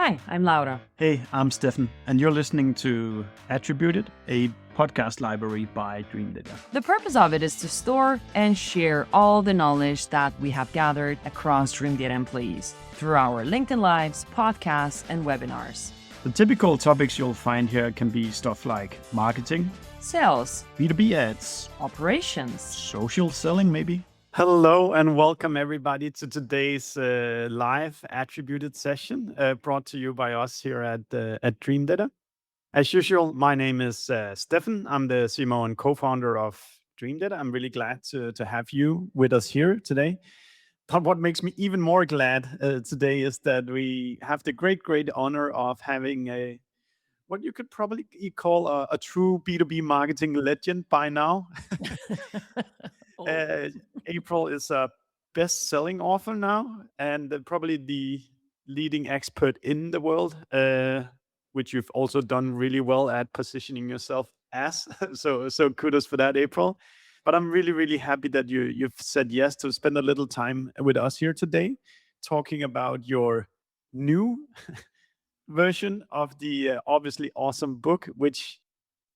Hi, I'm Laura. Hey, I'm Stefan, and you're listening to Attributed, a podcast library by Dream Data. The purpose of it is to store and share all the knowledge that we have gathered across Dream Data employees through our LinkedIn Lives, podcasts, and webinars. The typical topics you'll find here can be stuff like marketing, Sales, B2B ads, operations. social selling, maybe. Hello and welcome everybody to today's live attributed session brought to you by us here at Dream Data. As usual, my name is Stefan. I'm the CMO and co-founder of Dream Data. I'm really glad to have you with us here today. But what makes me even more glad today is that we have the great honor of having what you could probably call a true B2B marketing legend by now. Oh. April is a best-selling author now, and probably the leading expert in the world, which you've also done really well at positioning yourself as. So kudos for that, April. But I'm really happy that you've said yes to spend a little time with us here today, talking about your new version of the obviously awesome book, which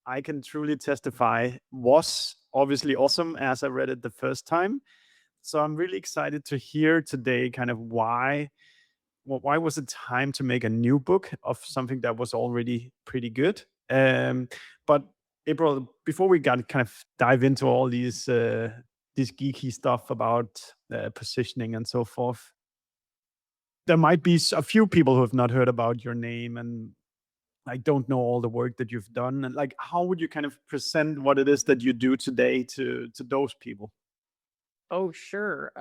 I can truly testify was obviously awesome as I read it the first time. So I'm really excited to hear today kind of why was it time to make a new book of something that was already pretty good. But April, before we got kind of dive into all these this geeky stuff about positioning and so forth, there might be a few people who have not heard about your name and I don't know all the work that you've done. And like, how would you kind of present what it is that you do today to those people? Oh, sure.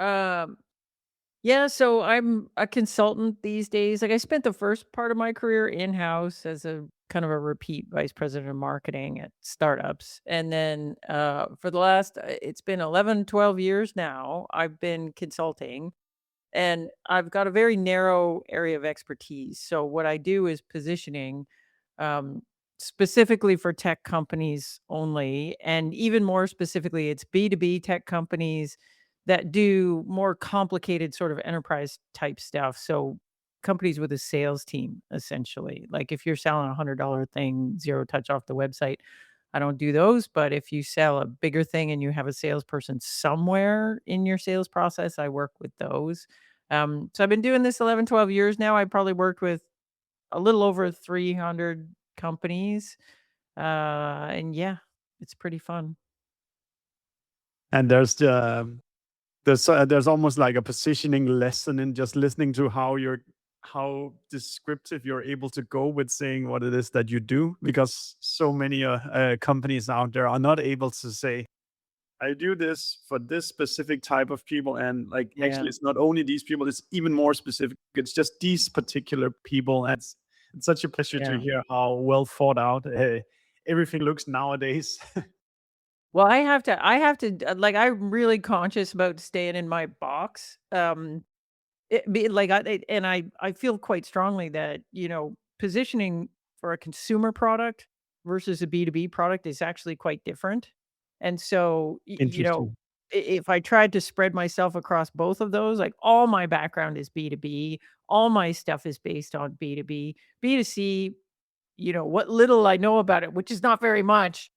Yeah, so I'm a consultant these days. Like I spent the first part of my career in-house as a kind of a repeat vice president of marketing at startups. And then for the last it's been 11, 12 years now, I've been consulting and I've got a very narrow area of expertise. So what I do is positioning um specifically for tech companies only, and even more specifically it's B2B tech companies that do more complicated sort of enterprise type stuff. So companies with a sales team, essentially. Like if you're selling $100 thing, zero touch off the website, I don't do those. But if you sell a bigger thing and you have a salesperson somewhere in your sales process, I work with those. So I've been doing this 11, 12 years now. I probably worked with a little over 300 companies. And yeah, it's pretty fun. And there's almost like a positioning lesson in just listening to how descriptive you're able to go with saying what it is that you do, because so many companies out there are not able to say I do this for this specific type of people. And like, Yeah. actually, it's not only these people, it's even more specific. It's just these particular people. And it's such a pleasure to Yeah. hear how well thought out everything looks nowadays. Well, like, I'm really conscious about staying in my box. It be like, I feel quite strongly that, positioning for a consumer product versus a B2B product is actually quite different. And so, Interesting. if I tried to spread myself across both of those, like all my background is B2B, all my stuff is based on B2B. B2C, what little I know about it, which is not very much,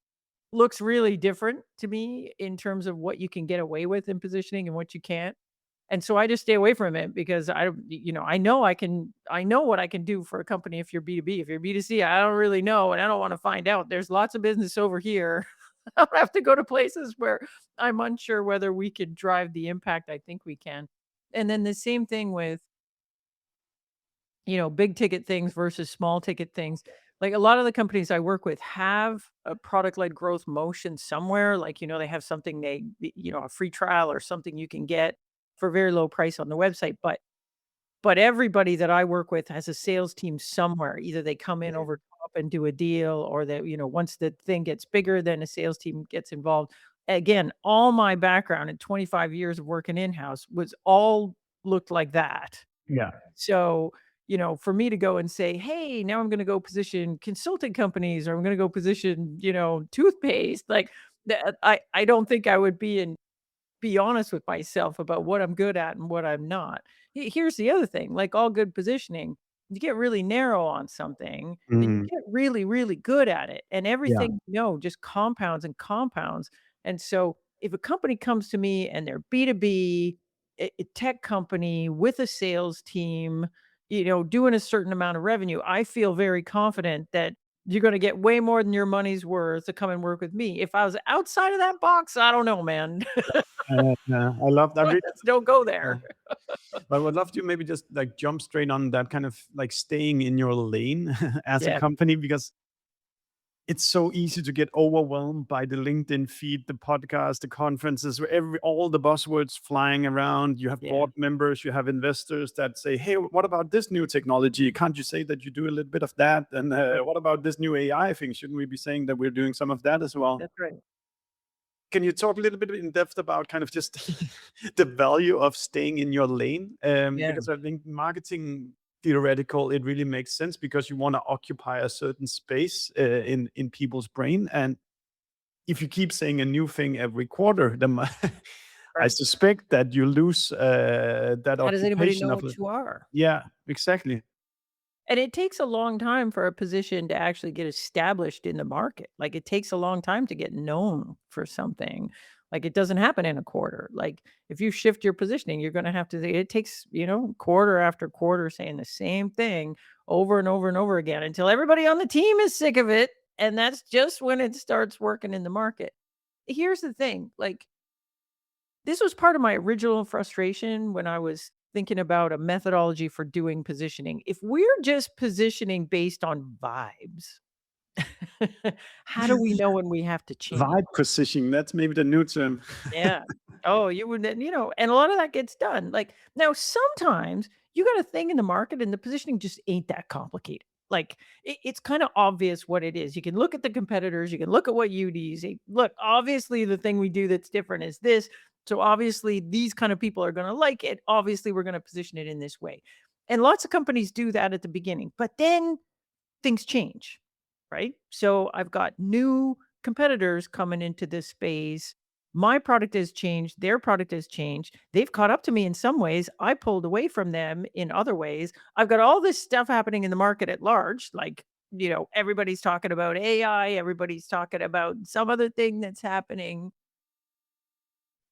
looks really different to me in terms of what you can get away with in positioning and what you can't. And so I just stay away from it because I don't, I know what I can do for a company if you're B2B. If you're B2C, I don't really know and I don't want to find out. There's lots of business over here. I don't have to go to places where I'm unsure whether we could drive the impact I think we can. And then the same thing with, big ticket things versus small ticket things. Like a lot of the companies I work with have a product led growth motion somewhere. Like, they have something a free trial or something you can get for very low price on the website. But everybody that I work with has a sales team somewhere. Either they come in over top and do a deal, or that, once the thing gets bigger, then a sales team gets involved. Again, all my background in 25 years of working in-house was all looked like that. Yeah. So, for me to go and say, "Hey, now I'm gonna go position consulting companies, or I'm gonna go position, toothpaste," like, that I don't think I would be honest with myself about what I'm good at and what I'm not. Here's the other thing, like all good positioning, you get really narrow on something, then you Mm, get really, really good at it, and yeah. everything just compounds and compounds. And so if a company comes to me and they're B2B, a tech company with a sales team, doing a certain amount of revenue, I feel very confident that you're gonna get way more than your money's worth to come and work with me. If I was outside of that box, I don't know, man. Yeah, I love that. Really, Let's don't go yeah. there. But I would love to maybe just like jump straight on that kind of like staying in your lane as a Yeah, company, because it's so easy to get overwhelmed by the LinkedIn feed, the podcast, the conferences, where all the buzzwords flying around. You have yeah, board members, you have investors that say, "Hey, what about this new technology? Can't you say that you do a little bit of that? And right. what about this new AI thing? Shouldn't we be saying that we're doing some of that as well?" That's right. Can you talk a little bit in depth about kind of just the value of staying in your lane? Yeah, Because I think marketing theoretical, it really makes sense because you want to occupy a certain space in people's brain, and if you keep saying a new thing every quarter, then I right. suspect that you lose that How does anybody occupation know of what you are? yeah, exactly. And it takes a long time for a position to actually get established in the market. Like, it takes a long time to get known for something. Like, it doesn't happen in a quarter. Like, if you shift your positioning, you're gonna have to it takes, quarter after quarter saying the same thing over and over and over again until everybody on the team is sick of it, and that's just when it starts working in the market. Here's the thing, like, this was part of my original frustration when I was thinking about a methodology for doing positioning. If we're just positioning based on vibes, how do we know when we have to change? Vibe positioning, that's maybe the new term. Yeah. Oh, you would, and a lot of that gets done. Like, now sometimes you got a thing in the market and the positioning just ain't that complicated. Like, it's kind of obvious what it is. You can look at the competitors, you can look at what you do. You say, look, obviously the thing we do that's different is this. So obviously these kind of people are going to like it. Obviously, we're going to position it in this way. And lots of companies do that at the beginning, but then things change, right? So I've got new competitors coming into this space. My product has changed, their product has changed. They've caught up to me in some ways. I pulled away from them in other ways. I've got all this stuff happening in the market at large, like, everybody's talking about AI, everybody's talking about some other thing that's happening.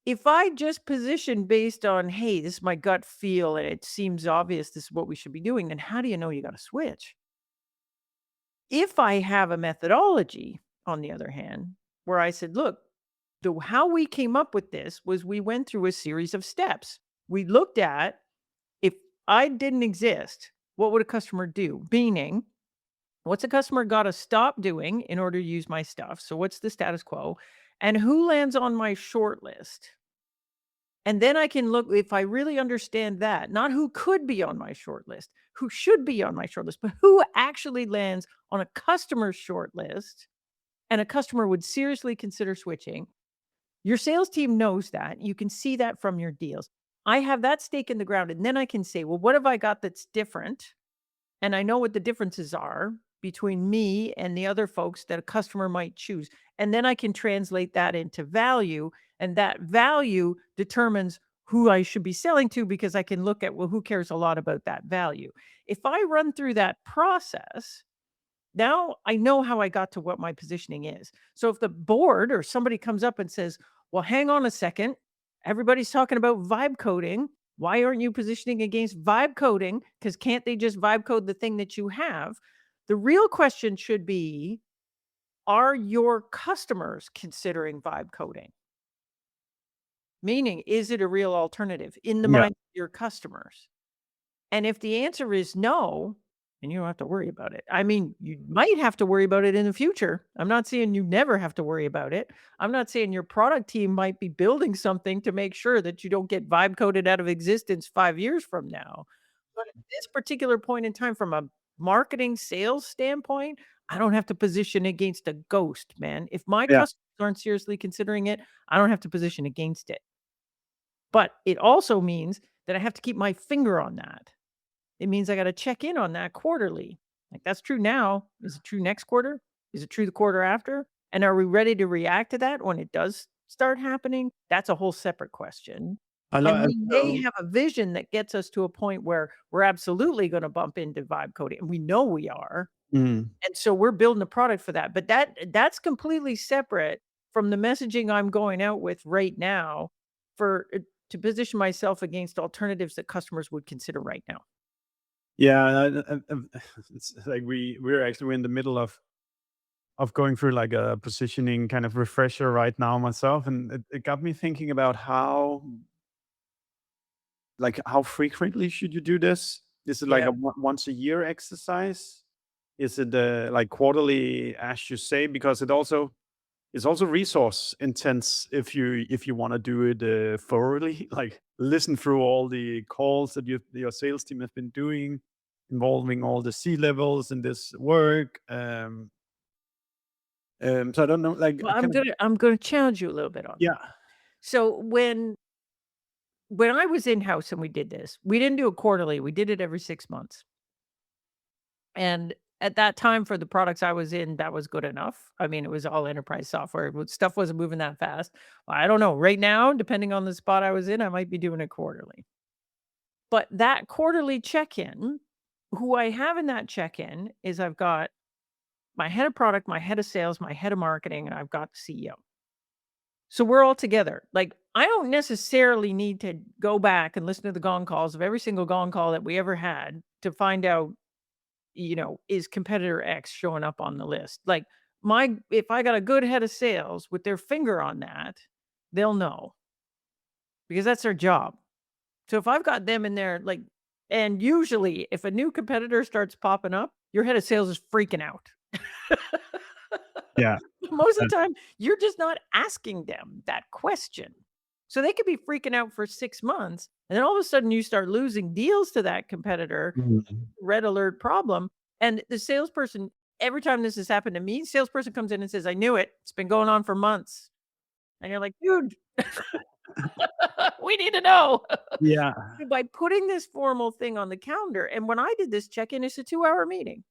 If I just position based on, hey, this is my gut feel and it seems obvious this is what we should be doing, then how do you know you got to switch? If I have a methodology, on the other hand, where I said, look, the how we came up with this was we went through a series of steps. We looked at, if I didn't exist, what would a customer do? Meaning, what's a customer got to stop doing in order to use my stuff? So what's the status quo? And who lands on my short list? And then I can look, if I really understand that, not who could be on my short list, who should be on my short list, but who actually lands on a customer's short list and a customer would seriously consider switching. Your sales team knows that. You can see that from your deals. I have that stake in the ground. And then I can say, well, what have I got that's different? And I know what the differences are between me and the other folks that a customer might choose. And then I can translate that into value. And that value determines who I should be selling to because I can look at, well, who cares a lot about that value? If I run through that process, now I know how I got to what my positioning is. So if the board or somebody comes up and says, well, hang on a second, everybody's talking about vibe coding. Why aren't you positioning against vibe coding? Because can't they just vibe code the thing that you have? The real question should be, are your customers considering vibe coding? Meaning, is it a real alternative in the Yeah. mind of your customers? And if the answer is no, then you don't have to worry about it. I mean, you might have to worry about it in the future. I'm not saying you never have to worry about it. I'm not saying your product team might be building something to make sure that you don't get vibe coded out of existence 5 years from now. But at this particular point in time, from a marketing sales standpoint, I don't have to position against a ghost, man. If my Yeah. customers aren't seriously considering it, I don't have to position against it. But it also means that I have to keep my finger on that. It means I gotta check in on that quarterly. Like, that's true now. Is it true next quarter? Is it true the quarter after? And are we ready to react to that when it does start happening? That's a whole separate question. I And love we may have a vision that gets us to a point where we're absolutely gonna bump into vibe coding, and we know we are. mm, And so we're building a product for that, but that's completely separate from the messaging I'm going out with right now for to position myself against alternatives that customers would consider right now. yeah, it's like we're actually in the middle of going through like a positioning kind of refresher right now myself, and it got me thinking about how frequently should you do this? Is it like Yeah. a once a year exercise? Is it like quarterly, as you say? Because it's also resource intense if you want to do it thoroughly, like listen through all the calls that your sales team has been doing, involving all the C levels in this work. So I don't know, like Well, I kind of I'm gonna challenge you a little bit on that. yeah, So when I was in-house and we did this, we didn't do it quarterly, we did it every 6 months. And at that time for the products I was in, that was good enough. I mean, it was all enterprise software. Stuff wasn't moving that fast. Well, I don't know. Right now, depending on the spot I was in, I might be doing it quarterly. But that quarterly check-in, who I have in that check-in is I've got my head of product, my head of sales, my head of marketing, and I've got the CEO. So we're all together. Like, I don't necessarily need to go back and listen to the gong calls of every single gong call that we ever had to find out, is competitor X showing up on the list? Like, if I got a good head of sales with their finger on that, they'll know because that's their job. So if I've got them in there, like, and usually if a new competitor starts popping up, your head of sales is freaking out. yeah, Most uh, of the time, you're just not asking them that question. So they could be freaking out for 6 months, and then all of a sudden you start losing deals to that competitor, mm, red alert problem, and the salesperson every time this has happened to me, salesperson comes in and says, "I knew it. It's been going on for months." And you're like, "Dude, we need to know." yeah, By putting this formal thing on the calendar, and when I did this check-in, it's a 2-hour meeting.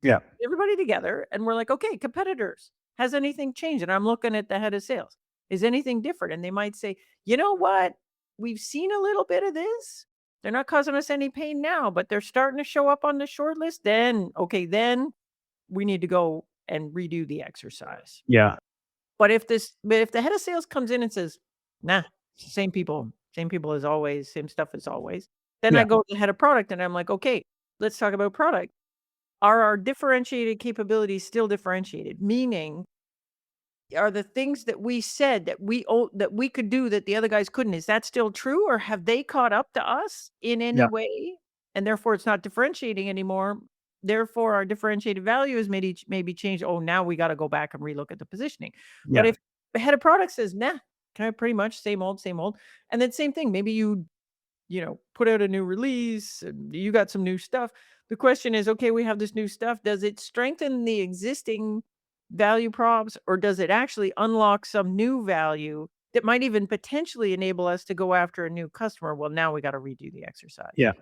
yeah, Everybody together, and we're like, "Okay, competitors, has anything changed?" And I'm looking at the head of sales. "Is anything different?" And they might say, "You know what? We've seen a little bit of this. They're not causing us any pain now, but they're starting to show up on the short list. Then, okay, then we need to go and redo the exercise." yeah, But if the head of sales comes in and says, "Nah, it's the same people as always, same stuff as always," then I yeah, go to the head of product and I'm like, "Okay, let's talk about product. Are our differentiated capabilities still differentiated?" Meaning, are the things that we said that we could do that the other guys couldn't, is that still true? Or have they caught up to us in any yeah, way? And therefore it's not differentiating anymore. Therefore, our differentiated value is maybe changed. Oh, now we got to go back and relook at the positioning. But yeah, if the head of product says, nah, kind of pretty much same old, same old. And then same thing, maybe put out a new release, and you got some new stuff. The question is, okay, we have this new stuff. Does it strengthen the existing value props, or does it actually unlock some new value that might even potentially enable us to go after a new customer? Well, now we got to redo the exercise. yeah,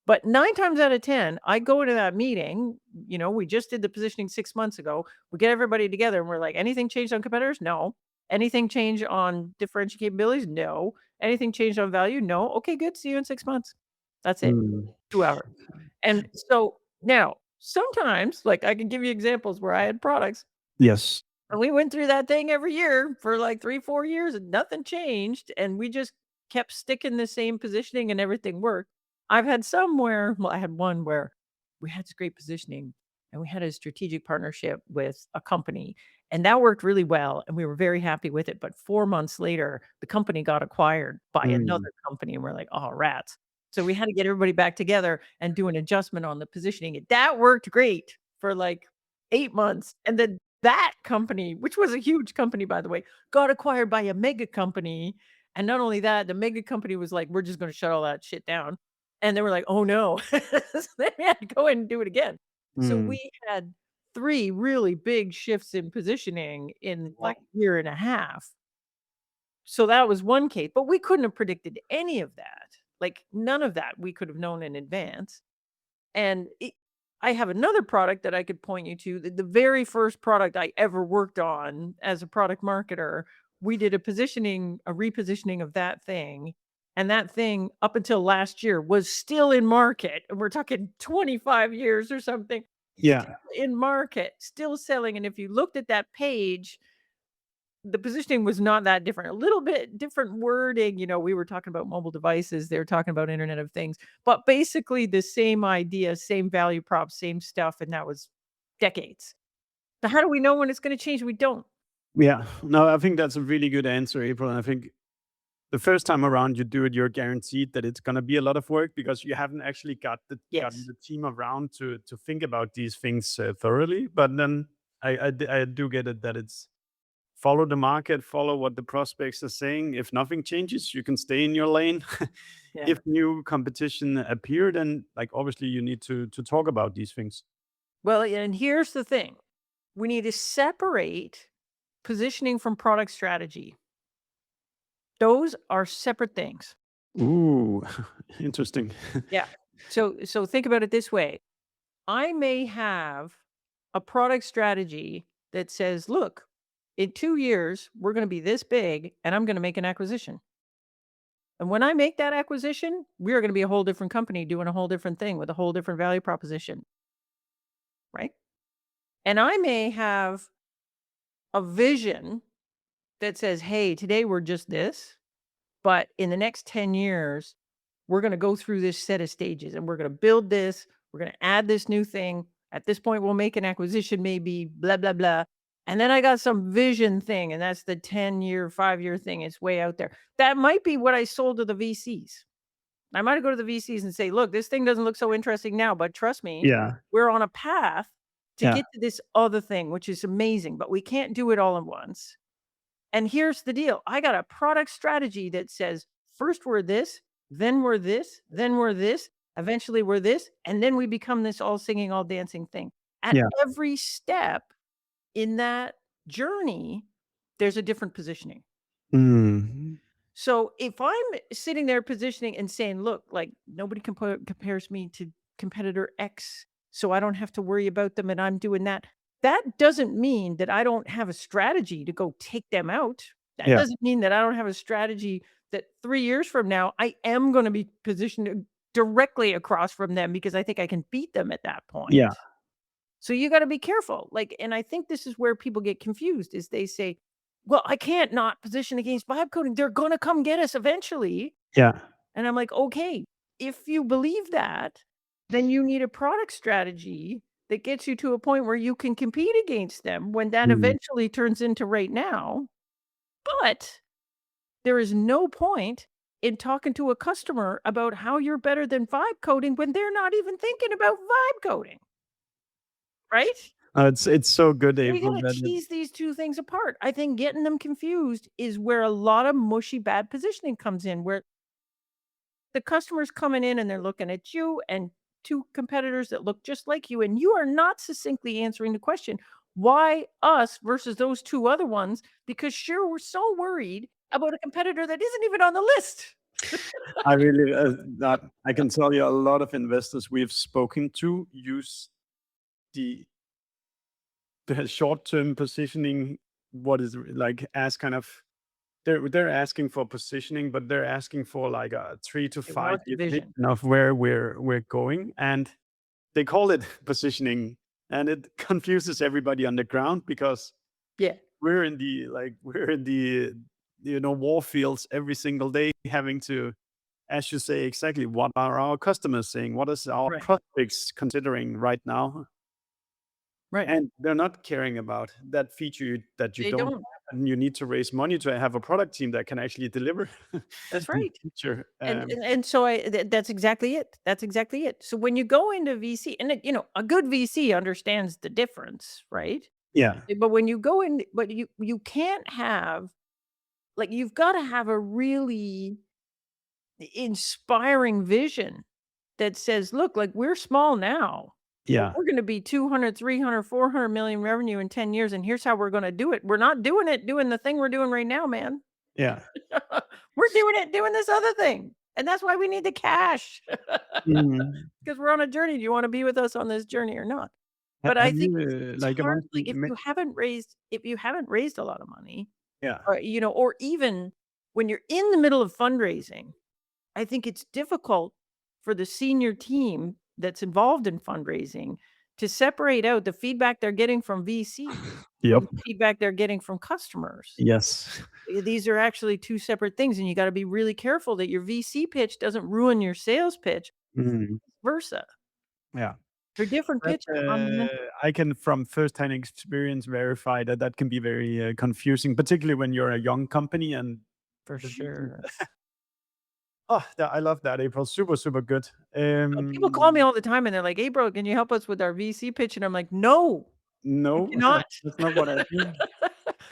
But 9 times out of 10, I go into that meeting, we just did the positioning 6 months ago. We get everybody together and we're like, "Anything changed on competitors? No. Anything changed on differential capabilities? No. Anything changed on value? No. Okay, good. See you in 6 months." That's it. mm, 2 hours. And so now, sometimes, like, I can give you examples where I had products yes, and we went through that thing every year for like 3, 4 years and nothing changed, and we just kept sticking the same positioning and everything worked. I've had some where I had one where we had this great positioning and we had a strategic partnership with a company, and that worked really well, and we were very happy with it, but 4 months later, the company got acquired by mm, another company, and we're like, "Oh, rats." So we had to get everybody back together and do an adjustment on the positioning, and that worked great for like 8 months, and then that company, which was a huge company, by the way, got acquired by a mega company, and not only that, the mega company was like, "We're just gonna shut all that shit down," and they were like, "Oh, no." So then we had to go in and do it again. So mm, we had 3 really big shifts in positioning in, like, a year and a half. So that was one case, but we couldn't have predicted any of that. Like, none of that we could have known in advance. And I have another product that I could point you to. The very first product I ever worked on as a product marketer, we did a repositioning of that thing. And that thing up until last year was still in market. And we're talking 25 years or something. Yeah. Still in market, still selling. And if you looked at that page, the positioning was not that different. A little bit different wording. We were talking about mobile devices. They were talking about Internet of Things, but basically the same idea, same value prop, same stuff. And that was decades. So how do we know when it's going to change? We don't. Yeah. No, I think that's a really good answer, April. And I think the first time around you do it, you're guaranteed that it's going to be a lot of work because you haven't actually gotten Yes. the team around to think about these things thoroughly. But then I do get it that it's follow the market, follow what the prospects are saying. If nothing changes, you can stay in your lane. Yeah. If new competition appear, then like obviously you need to talk about these things. Well, and here's the thing. We need to separate positioning from product strategy. Those are separate things. Ooh, interesting. Yeah. So think about it this way. I may have a product strategy that says, look, in 2 years, we're going to be this big and I'm going to make an acquisition. And when I make that acquisition, we are going to be a whole different company doing a whole different thing with a whole different value proposition. Right. And I may have a vision that says, hey, today we're just this, but in the next 10 years, we're going to go through this set of stages and we're going to build this. We're going to add this new thing. At this point, we'll make an acquisition, maybe blah, blah, blah. And then I got some vision thing, and that's the 10-year, 5-year thing. It's way out there. That might be what I sold to the VCs. I might go to the VCs and say, look, this thing doesn't look so interesting now, but trust me, Yeah. we're on a path to Yeah. get to this other thing, which is amazing, but we can't do it all at once. And here's the deal. I got a product strategy that says, first we're this, then we're this, then we're this, eventually we're this, and then we become this all singing, all dancing thing. At Yeah. every step in that journey, there's a different positioning. Mm. So if I'm sitting there positioning and saying, look, like nobody compares me to competitor X, so I don't have to worry about them and I'm doing that. That doesn't mean that I don't have a strategy to go take them out. That Yeah. doesn't mean that I don't have a strategy that 3 years from now, I am going to be positioned directly across from them because I think I can beat them at that point. Yeah. So you got to be careful. And I think this is where people get confused is they say, well, I can't not position against vibe coding. They're going to come get us eventually. Yeah. And I'm like, okay, if you believe that, then you need a product strategy that gets you to a point where you can compete against them when that eventually turns into right now. But there is no point in talking to a customer about how you're better than vibe coding when they're not even thinking about vibe coding. Right? It's so good, You April. gotta tease these two things apart. I think getting them confused is where a lot of mushy bad positioning comes in, where the customer's coming in and they're looking at you and two competitors that look just like you, and you are not succinctly answering the question, why us versus those two other ones? Because sure, we're so worried about a competitor that isn't even on the list. I really that I can tell you a lot of investors we've spoken to use the short-term positioning. What is like as kind of they're asking for positioning, but they're asking for like a 3 to They 5 want the year vision. vision of where we're going, and they call it positioning, and it confuses everybody on the ground because Yeah, we're in the war fields every single day, having to, as you say, exactly what are our customers saying, what is our right, prospects considering right now, right. and they're not caring about that feature that you They don't don't. have, and you need to raise money to have a product team that can actually deliver That's the right. feature. And so that's exactly it. That's exactly it. So when you go into VC, and a good VC understands the difference, right? Yeah. But when you go in, but you can't have like you've got to have a really inspiring vision that says, look, like we're small now, but Yeah. we're going to be 200, 300, 400 million revenue in 10 years. And here's how we're going to do it. We're not doing it doing the thing we're doing right now, man. Yeah. We're doing it doing this other thing. And that's why we need the cash. Mhm. Because we're on a journey. Do you want to be with us on this journey or not? But I Have think you it's like hard. among Like if you haven't raised a lot of money, yeah. or even when you're in the middle of fundraising, I think it's difficult for the senior team that's involved in fundraising to separate out the feedback they're getting from VCs Yep. from the feedback they're getting from customers. Yes. These are actually two separate things, and you gotta be really careful that your VC pitch doesn't ruin your sales pitch, Mm, versa. yeah. They're different That, pitches fundamentally, I can, from firsthand experience, verify that that can be very confusing, particularly when you're a young company and for the VC. sure. Oh, I love that, April. Super, super good. People call me all the time, and they're like, "Hey, bro, can you help us with our VC pitch?" And I'm like, "No, you No, cannot." that's not what I do.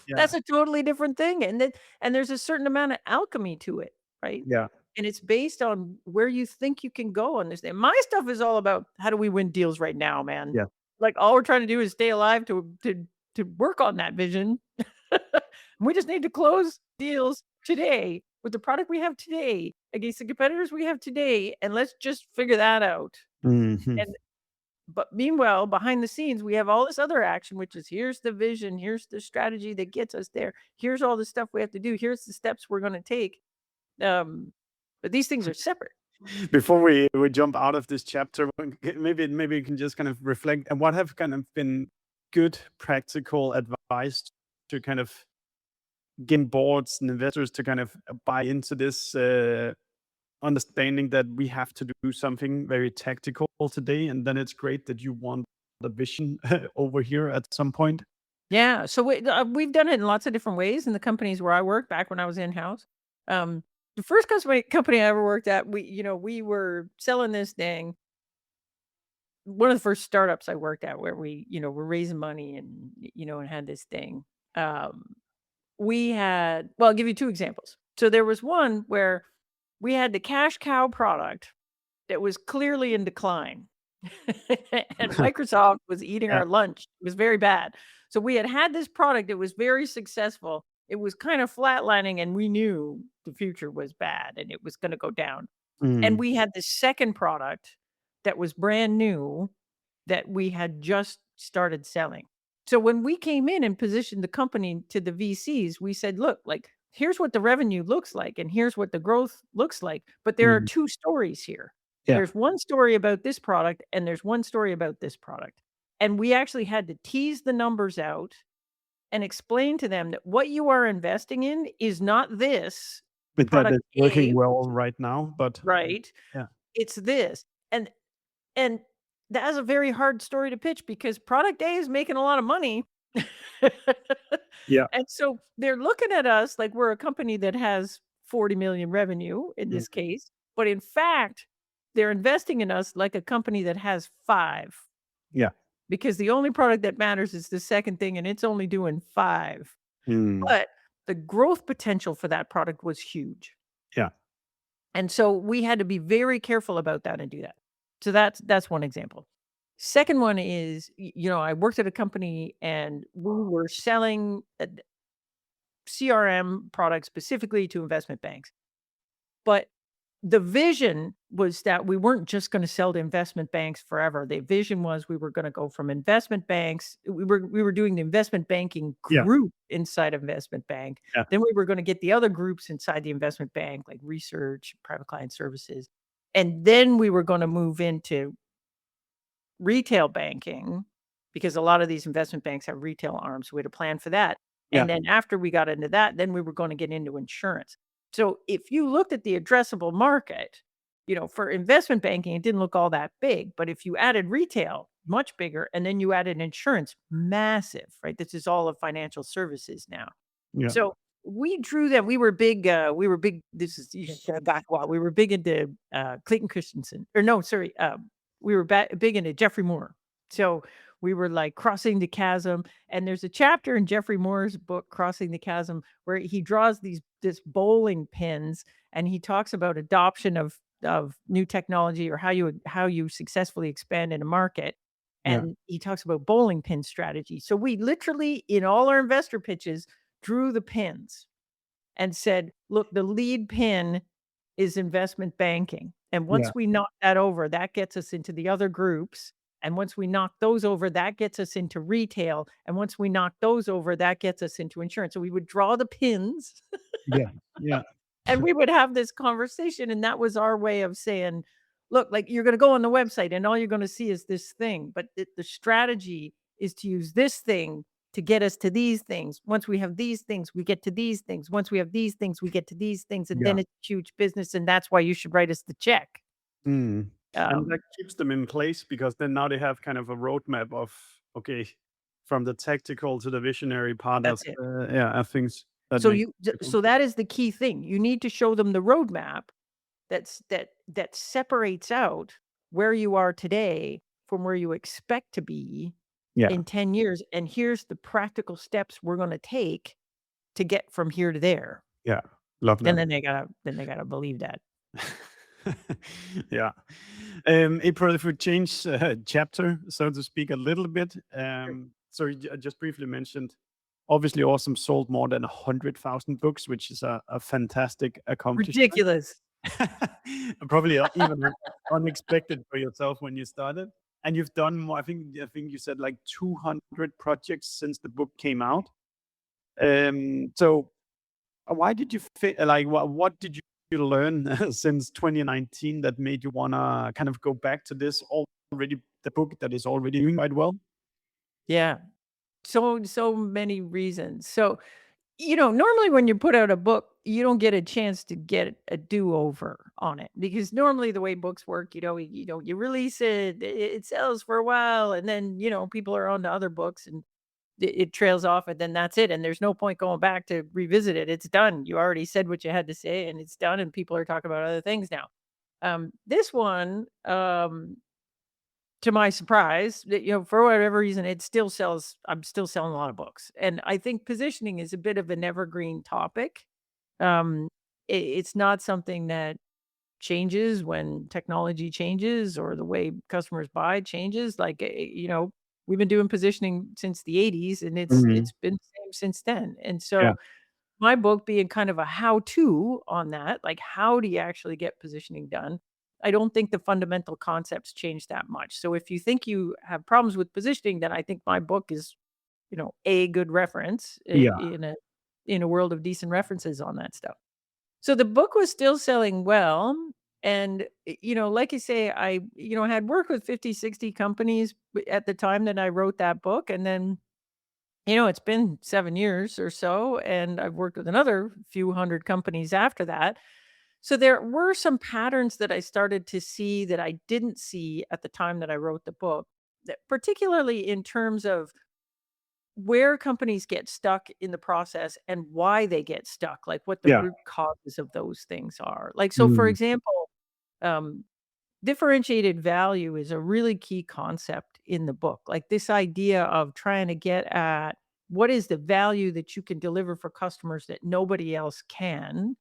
Yeah, That's a totally different thing, and there's a certain amount of alchemy to it, right? yeah, And it's based on where you think you can go on this thing. My stuff is all about how do we win deals right now, man. yeah. Like, all we're trying to do is stay alive to work on that vision. We just need to close deals today with the product we have today against the competitors we have today, and let's just figure that out. Mhm. And but meanwhile, behind the scenes, we have all this other action, which is here's the vision, here's the strategy that gets us there. Here's all the stuff we have to do. Here's the steps we're going to take. Um, but these things are separate. Before we jump out of this chapter, maybe you can just kind of reflect and what have kind of been good practical advice to kind of get boards and investors to kind of buy into this understanding that we have to do something very tactical today, and then it's great that you want the vision over here at some point. Yeah. So we've done it in lots of different ways in the companies where I worked back when I was in house. Um, the first company I ever worked at, we were selling this thing. One of the first startups I worked at where we're raising money and had this thing. Um, I'll give you 2 examples. So there was one where we had the cash cow product that was clearly in decline. And Microsoft was eating Yeah. our lunch. It was very bad. So we had this product that was very successful. It was kind of flatlining, and we knew the future was bad and it was gonna go down. And Mm, we had the second product that was brand new that we had just started selling. So when we came in and positioned the company to the VCs, we said, "Look, like, here's what the revenue looks like and here's what the growth looks like, but there are mm, 2 stories here. yeah. There's one story about this product and there's one story about this product." And we actually had to tease the numbers out and explain to them that what you are investing in is not this But that product is working A, well right now, but right? yeah. It's this. And that's a very hard story to pitch because product A is making a lot of money. Yeah. And so they're looking at us like we're a company that has 40 million revenue in Mm, this case, but in fact, they're investing in us like a company that has 5 yeah. because the only product that matters is the second thing and it's only doing 5. Mm, But the growth potential for that product was huge. yeah. And so we had to be very careful about that and do that. So that's one example. Second one is, I worked at a company and we were selling a CRM products specifically to investment banks. But the vision was that we weren't just gonna sell to investment banks forever. The vision was we were gonna go from investment banks we were doing the investment banking Yeah. group inside of investment bank. Yeah. Then we were gonna get the other groups inside the investment bank, like research, private client services. And then we were gonna move into retail banking, because a lot of these investment banks have retail arms, so we had a plan for that. Yeah. And then after we got into that, then we were gonna get into insurance. So if you looked at the addressable market, for investment banking, it didn't look all that big, but if you added retail, much bigger, and then you added insurance, massive, right? This is all of financial services now. Yeah. So we drew that we were big this is back a while. We were big into Clayton Christensen. Or no, sorry, we were big into Jeffrey Moore. So we were like crossing the chasm. And there's a chapter in Jeffrey Moore's book, Crossing the Chasm, where he draws this bowling pins and he talks about adoption of new technology or how you successfully expand in a market. Yeah. And he talks about bowling pin strategy. So we literally, in all our investor pitches, drew the pins and said, "Look, the lead pin is investment banking. And Yeah. once we knock that over, that gets us into the other groups. And once we knock those over, that gets us into retail. And once we knock those over, that gets us into insurance." So we would draw the pins Yeah. Yeah. And we would have this conversation, and that was our way of saying, "Look, like, you're gonna go on the website, and all you're gonna see is this thing, but the strategy is to use this thing to get us to these things. Once we have these things, we get to these things. Once we have these things, we get to these things, and Yeah. then it's huge business, and that's why you should write us the check." Mm. And Um, that keeps them in place because then now they have kind of a roadmap of, okay, from the tactical to the visionary part of, that's it. yeah, things that So makes you a difference. so that is the key thing. You need to show them the roadmap that separates out where you are today from where you expect to be Yeah. in 10 years, and here's the practical steps we're gonna take to get from here to there. Yeah. Love And that. then they gotta believe that. Yeah. April, if we change chapter, so to speak, a little bit. Sure. So I just briefly mentioned, obviously, Awesome sold more than 100,000 books, which is a fantastic accomplishment. Ridiculous. Probably even unexpected for yourself when you started. And you've done more. I think you said like 200 projects since the book came out. So why did you like what did you learn since 2019 that made you wanna kind of go back to this already the book that is already doing quite well? Yeah. So many reasons. So, normally when you put out a book, you don't get a chance to get a do-over on it because normally the way books work, you release it, it sells for a while, and then, people are on to other books and it trails off, and then that's it. And there's no point going back to revisit it. It's done. You already said what you had to say, and it's done, and people are talking about other things now. This one, to my surprise, for whatever reason, it still sells. I'm still selling a lot of books, and I think positioning is a bit of an evergreen topic. It's not something that changes when technology changes or the way customers buy changes. Like, we've been doing positioning since the '80s, and it's Mhm. it's been the same since then. And Yeah. so my book being kind of a how-to on that, like, how do you actually get positioning done? I don't think the fundamental concepts change that much. So if you think you have problems with positioning, then I think my book is, a good reference Yeah. in a world of decent references on that stuff. So the book was still selling well, and, like I say, I, had worked with 50, 60 companies at the time that I wrote that book, and then it's been 7 years or so, and I've worked with another few hundred companies after that. So there were some patterns that I started to see that I didn't see at the time that I wrote the book, that particularly in terms of where companies get stuck in the process and why they get stuck, like what the Yeah. root causes of those things are. Like, so for Mm. example, um, differentiated value is a really key concept in the book. Like this idea of trying to get at what is the value that you can deliver for customers that nobody else can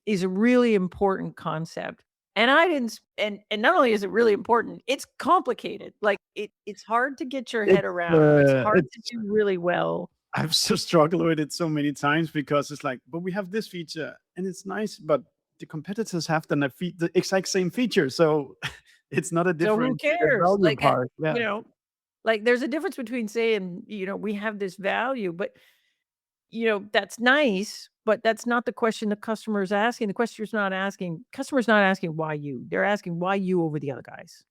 is a really important concept. And I didn't s and not only is it really important, it's complicated. Like it's hard to get your head around. It's hard to It's do really well. I've so struggled with it so many times because it's like, but we have this feature and it's nice, but the competitors have the exact same feature, so it's not a So who differentiated cares? value Like, part. Yeah. like there's a difference between saying, we have this value, but that's nice, but that's not the question the customer is asking. The customer's not asking why you. They're asking why you over the other guys.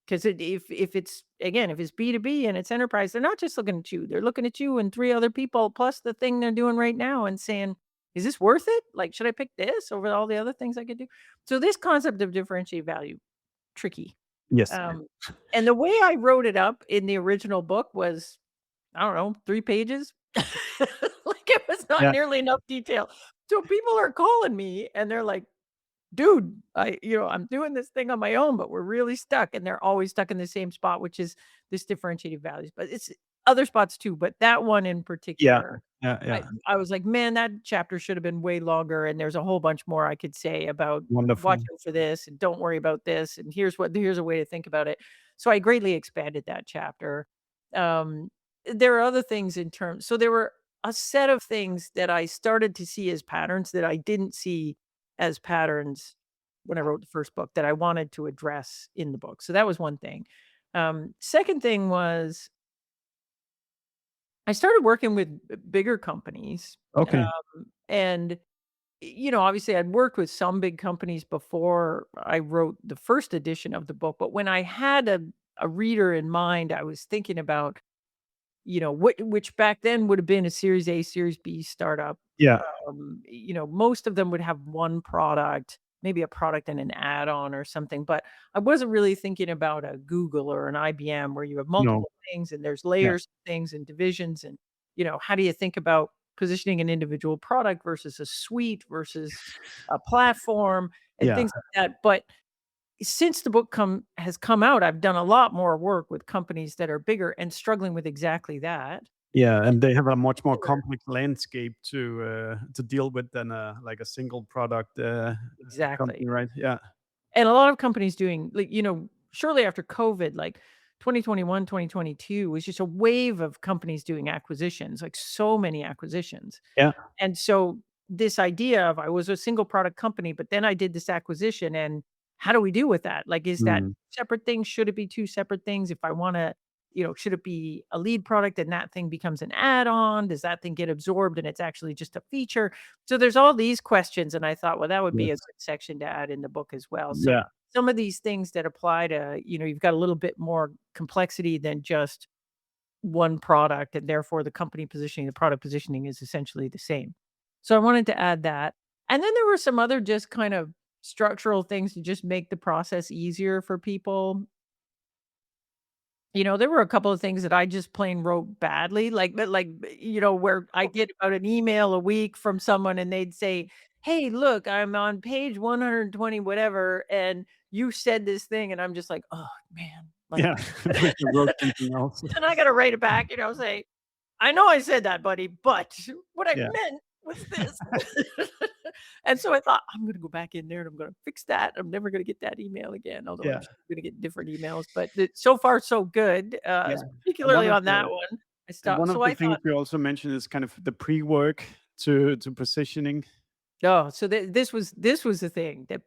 'Cause if it's again, if it's B2B and it's enterprise, they're not just looking at you. They're looking at you and 3 other people plus the thing they're doing right now and saying, "Is this worth it? Like, should I pick this over all the other things I could do?" So this concept of differentiate value, tricky. Yes. Um, and the way I wrote it up in the original book was, I don't know, 3 pages. Like, it was not Yeah. nearly enough detail. So people are calling me and they're like, "Dude, I'm doing this thing on my own, but we're really stuck." And they're always stuck in the same spot, which is this differentiated values. But it's other spots too, but that one in Yeah. particular, Yeah. I Yeah. I was like, "Man, that chapter should have been way longer." And there's a whole bunch more I could say about watch Wonderful. out for this and don't worry about this. And here's a way to think about it. So I greatly expanded that chapter. Um, there are other things in terms so there were a set of things that I started to see as patterns that I didn't see as patterns when I wrote the first book that I wanted to address in the book. So that was one thing. Second thing was I started working with bigger companies, Okay. and obviously I'd worked with some big companies before I wrote the first edition of the book, but when I had a reader in mind, I was thinking about, which back then would have been a Series A, Series B startup. Yeah. Most of them would have one product, maybe a product and an add-on or something, but I wasn't really thinking about a Google or an IBM where you have No. multiple things and there's Yeah. layers of things and divisions and, how do you think about positioning an individual product versus a suite versus a platform and Yeah. things like that. But since the book has come out, I've done a lot more work with companies that are bigger and struggling with exactly that. Yeah, And and they have a much more similar complex landscape to deal with than like a single product exactly. company, right? Yeah. And a lot of companies doing like, shortly after COVID, like 2021, 2022 was just a wave of companies doing acquisitions, like so many acquisitions. Yeah. And so this idea of I was a single product company, but then I did this acquisition and how do we deal with that? Like, is that Mm. separate things? Should it be two separate things? If I want to, should it be a lead product and that thing becomes an add-on? Does that thing get absorbed and it's actually just a feature? So there's all these questions. And I thought, well, that would be a Yes. good section to add in the book as well. So Yeah. some of these things that apply to, you've got a little bit more complexity than just one product, and therefore the company positioning, the product positioning is essentially the same. So I wanted to add that. And then there were some other just kind of structural things to just make the process easier for people. There were a couple of things that I just plain wrote badly, where I get about an email a week from someone and they'd say, "Hey, look, I'm on page 120 whatever, and you said this thing," and I'm just like, "Oh, man." Like, Yeah. Wish I wrote something else. and I gotta write it back, say, "I know I said that, buddy, but what I Yeah. meant was this." And so I thought, "I'm gonna go back in there and I'm gonna fix that. I'm never gonna get that email again," although I'm Yeah. sure I'm gonna get different emails, but so far so good, Yeah. And particularly on that one. I stopped one of so the I things thought, you also mentioned is kind of the pre-work to positioning. "Oh, so this was the thing that,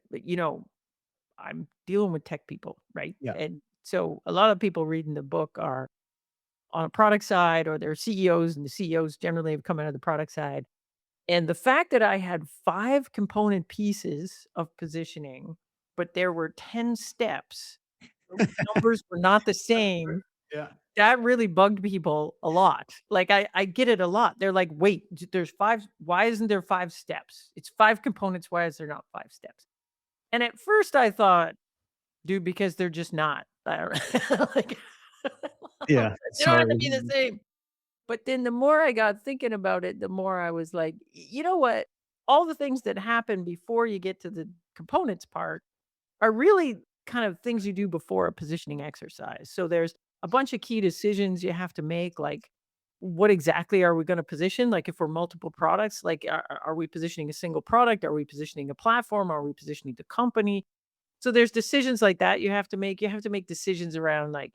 I'm dealing with tech people, right?" Yeah. And so a lot of people reading the book are on a product side or they're CEOs, and the CEOs generally have come out of the product side. And the fact that I had 5 component pieces of positioning, but there were 10 steps, those numbers were not the same, Yeah. that really bugged people a lot. Like, I get it a lot. They're like, "Wait, there's 5 why isn't there 5 steps? It's 5 components, why is there not 5 steps?" And at first I thought, "Dude, because they're just not." Like, Yeah. they don't have to Sorry. be the same. But then the more I got thinking about it, the more I was like, You know what? All the things that happen before you get to the components part are really kind of things you do before a positioning exercise. So there's a bunch of key decisions you have to make, like what exactly are we going to position? Like if we're multiple products, like are we positioning a single product? Are we positioning a platform? Are we positioning the company? So there's decisions like that you have to make. You have to make decisions around like,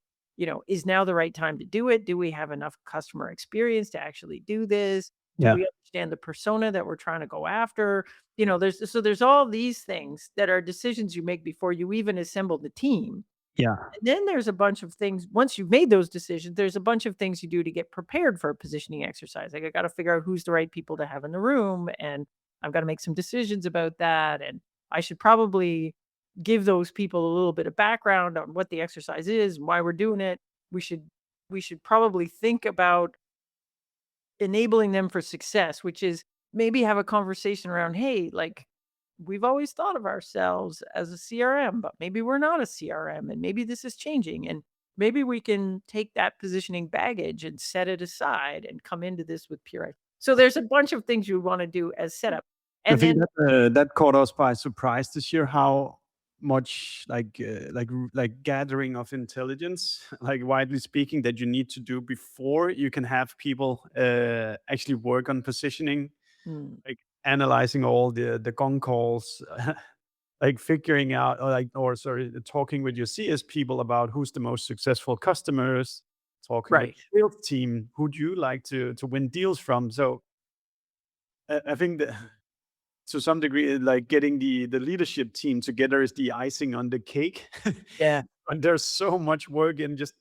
is now the right time to do it? Do we have enough customer experience to actually do this? Do Yeah. we understand the persona that we're trying to go after? There's all these things that are decisions you make before you even assemble the team. Yeah. And then there's a bunch of things once you've made those decisions, there's a bunch of things you do to get prepared for a positioning exercise. Like I got to figure out who's the right people to have in the room and I've got to make some decisions about that and I should probably give those people a little bit of background on what the exercise is and why we're doing it. We should we should probably think about enabling them for success, which is maybe have a conversation around, hey, like we've always thought of ourselves as a CRM, but maybe we're not a CRM and maybe this is changing and maybe we can take that positioning baggage and set it aside and come into this with pure. So there's a bunch of things you want to do as setup. I And think then that caught us by surprise this year, how much like gathering of intelligence, like widely speaking, that you need to do before you can have people actually work on positioning, hmm, like analyzing all the gong calls, like figuring out or sorry, talking with your CS people about who's the most successful customers, talking with right. the sales team, who do you like to win deals from. So I think that to some degree, like getting the leadership team together is the icing on the cake. Yeah. And there's so much work in just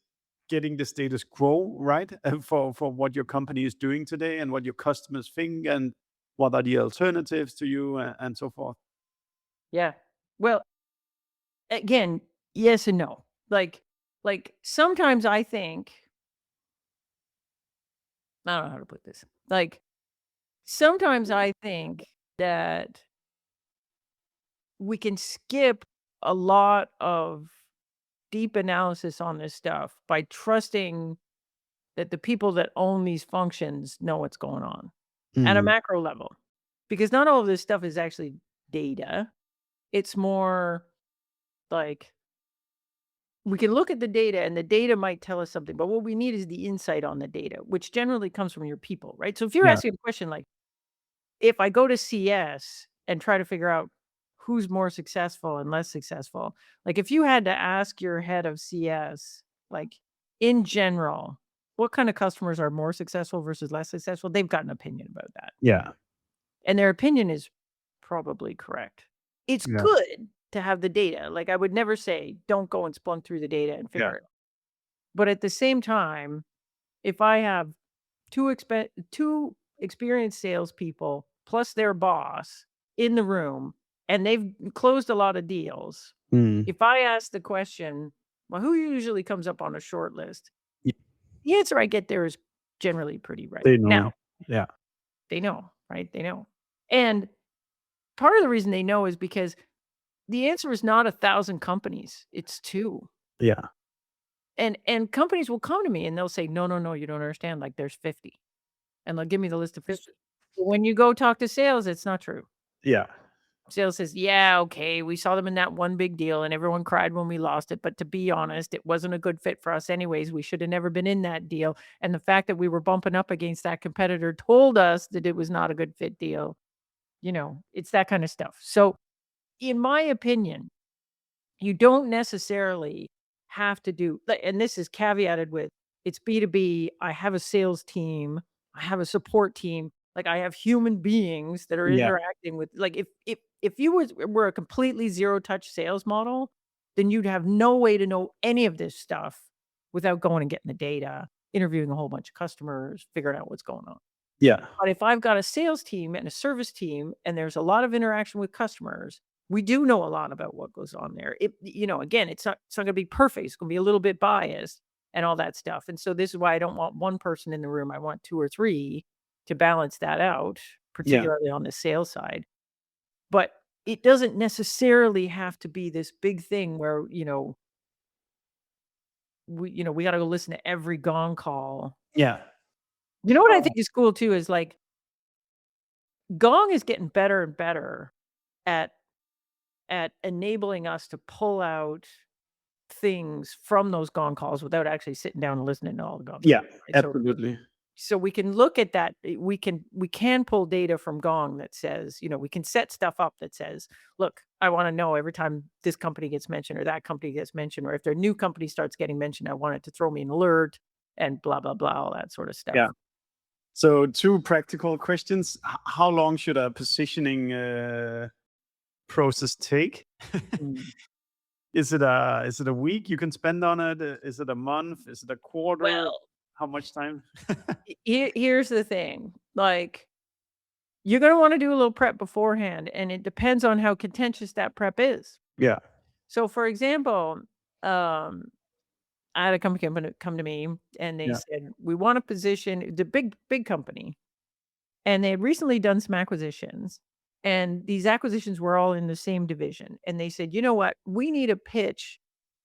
getting the status quo right for what your company is doing today and what your customers think. And what are the alternatives to you, and so forth. Yeah. Well, again, yes and no. Like sometimes I think, I don't know how to put this. Like sometimes I think that we can skip a lot of deep analysis on this stuff by trusting that the people that own these functions know what's going on at a Mm. macro level. Because not all of this stuff is actually data. It's more like we can look at the data and the data might tell us something, but what we need is the insight on the data, which generally comes from your people, right? So if you're Yeah. asking a question like, if I go to CS and try to figure out who's more successful and less successful, like if you had to ask your head of CS, like in general, what kind of customers are more successful versus less successful, they've got an opinion about that. Yeah. And their opinion is probably correct. It's Yeah. good to have the data. Like I would never say, don't go and splunk through the data and figure Yeah. it out. But at the same time, if I have two experienced salespeople plus their boss in the room and they've closed a lot of deals, Mm. if I ask the question, well, who usually comes up on a short list? Y- The answer I get there is generally pretty right. They know. Now, Yeah. they know, right? They know. And part of the reason they know is because the answer is not 1,000 companies, it's 2. Yeah. And companies will come to me and they'll say, "No, no, no, you don't understand, like, there's 50." And they'll give me the list of 50. But when you go talk to sales, it's not true. Yeah. Sales says, "Yeah, okay, we saw them in that one big deal and everyone cried when we lost it, but to be honest, it wasn't a good fit for us anyways. We should have never been in that deal, and the fact that we were bumping up against that competitor told us that it was not a good fit deal." It's that kind of stuff. So, in my opinion, you don't necessarily have to do and this is caveated with, it's B2B, I have a sales team, I have a support team, like, I have human beings that are Yeah. interacting with like, if you were a completely zero touch sales model, then you'd have no way to know any of this stuff without going and getting the data, interviewing a whole bunch of customers, figuring out what's going on. Yeah. But if I've got a sales team and a service team and there's a lot of interaction with customers, we do know a lot about what goes on there. Again, it's not gonna be perfect. It's gonna be a little bit biased and all that stuff. And so this is why I don't want one person in the room. I want 2 or 3 to balance that out, Yeah. particularly on the sales side. But it doesn't necessarily have to be this big thing where, we gotta go listen to every gong call. Yeah. You know what I think is cool too is like Gong is getting better and better at enabling us to pull out things from those gong calls without actually sitting down and listening to all the gong calls, Yeah. right? Absolutely. So we can look at that. We can pull data from Gong that says, we can set stuff up that says, look, I want to know every time this company gets mentioned or that company gets mentioned, or if their new company starts getting mentioned, I want it to throw me an alert and blah, blah, blah, all that sort of stuff. Yeah. So 2 practical questions. How long should a positioning process take? Mm. Is it a week you can spend on it? Is it a month? Is it a quarter? Well, How much time? here's the thing, like, you're gonna wanna do a little prep beforehand, and it depends on how contentious that prep is. Yeah. So, for example, I had a company come to me, and they Yeah. said, "We want a position." It's a big, big company, and they had recently done some acquisitions, and these acquisitions were all in the same division, and they said, "You know what? We need a pitch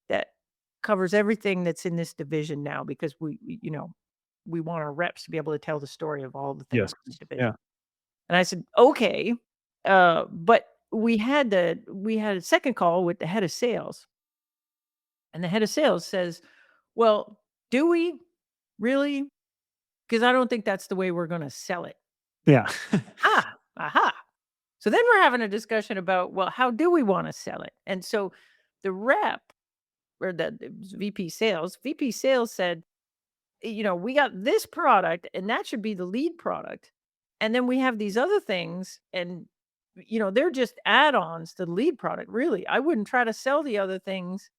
that covers everything that's in this division now because we want our reps to be able to tell the story of all the things Yes. in the division." Yeah. And I said, "Okay." But we had a second call with the head of sales, and the head of sales says, "Well, do we really? Because I don't think that's the way we're gonna sell it." Yeah. Aha. So then we're having a discussion about, well, how do we wanna sell it? And so the rep or the VP sales said, "We got this product, and that should be the lead product. And then we have these other things, and they're just add-ons to the lead product. Really, I wouldn't try to sell the other things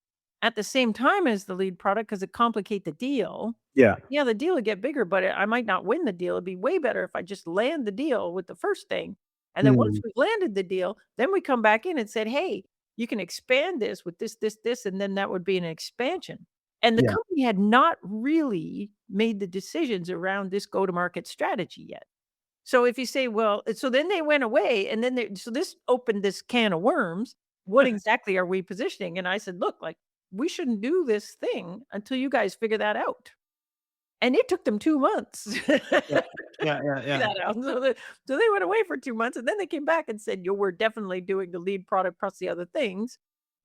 at the same time as the lead product because it complicate the deal. Yeah. Yeah, the deal would get bigger, but I might not win the deal. It'd be way better if I just land the deal with the first thing. And then once Mm. we've landed the deal, then we come back in and said, "Hey, you can expand this with this, this, this," and then that would be an expansion. And the Yeah. company had not really made the decisions around this go-to-market strategy yet. So if you say, well, so then they went away and then so this opened this can of worms. What exactly are we positioning? And I said, look, like we shouldn't do this thing until you guys figure that out. And it took them 2 months to figure Yeah. Yeah. Yeah. Yeah. that out. So they went away for 2 months, and then they came back and said, "You we're definitely doing the lead product plus the other things."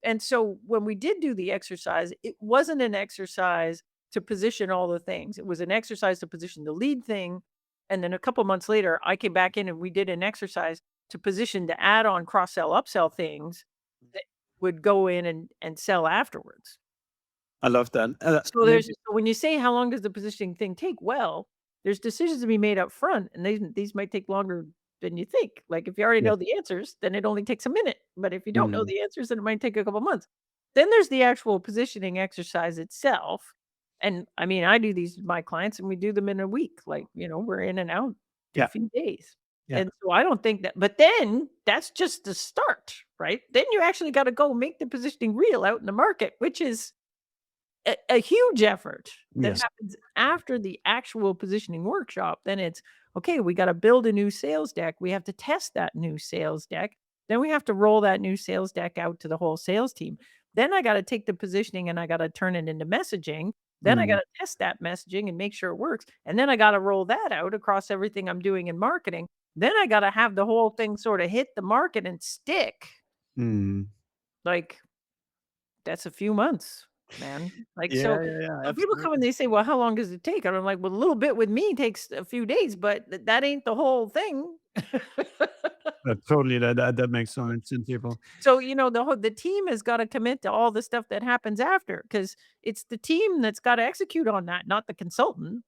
And so when we did do the exercise, it wasn't an exercise to position all the things. It was an exercise to position the lead thing, and then a couple months later, I came back in and we did an exercise to position the add-on, cross-sell, upsell things that would go in and sell afterwards. I love that. So Maybe. so when you say how long does the positioning thing take? Well, there's decisions to be made up front, and these might take longer than you think. Like if you already Yes. know the answers, then it only takes a minute. But if you don't know Mm. the answers, then it might take a couple months. Then there's the actual positioning exercise itself. And I mean, I do these with my clients and we do them in a week. Like, we're in and out in a Yeah. few days. Yeah. And so I don't think that, but then that's just the start, right? Then you actually got to go make the positioning real out in the market, which is a huge effort that Yes. happens after the actual positioning workshop. Then it's, okay, we gotta build a new sales deck. We have to test that new sales deck. Then we have to roll that new sales deck out to the whole sales team. Then I gotta take the positioning and I gotta turn it into messaging. Then I Mm. gotta test that messaging and make sure it works. And then I gotta roll that out across everything I'm doing in marketing. Then I gotta have the whole thing sorta hit the market and stick. Mm. Like, that's a few months, man. Like, Yeah. so Yeah. Yeah. so people come and Absolutely. they say, "Well, how long does it take?" And I'm like, "Well, a little bit with me takes a few days, but that ain't the whole thing." Totally. That makes so much sense, people. So, the team has gotta commit to all the stuff that happens after, because it's the team that's gotta execute on that, not the consultant.